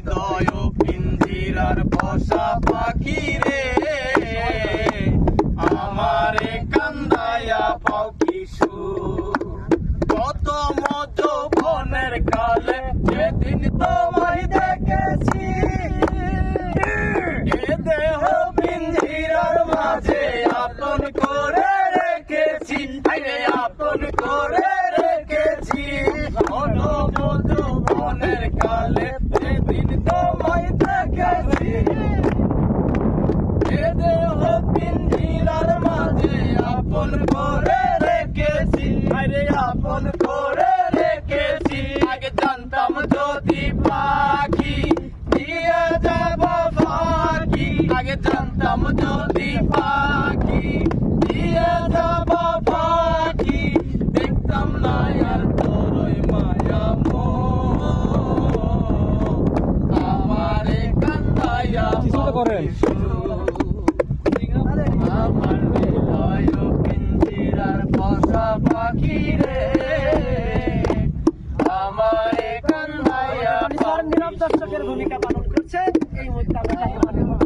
হৃদয় পিঞ্জিরার বসা পাখি রে আমারে কান্দায়া পাও কিশোর কত মজো বনের কালে যেদিন তোমায় দেখেছি এ দেহ পিঞ্জিরার মাঝে আপন করে রেখেছি আরে আপন করে রেখেছি কত মজো বনের কালে যেদিন তোমায় দেখেছি এ দেহ পিঞ্জিরার মাঝে আপন করে রেখেছি আরে আপন করে রেখেছি আগে জানতাম যদি পাখি দিয়ে যাব ফাঁকি আগে জানতাম যদি পাখি দিয়ে যাব ফাঁকি দেখতাম না আর তোরই মায়া আমারে কান্দাইয়া করেন আমার হৃদয় পিঞ্জিরার বসা পাখি রে আমারে কান্দাইয়া নীরব দর্শকের ভূমিকা পালন করছে এই মুহূর্তে আমরা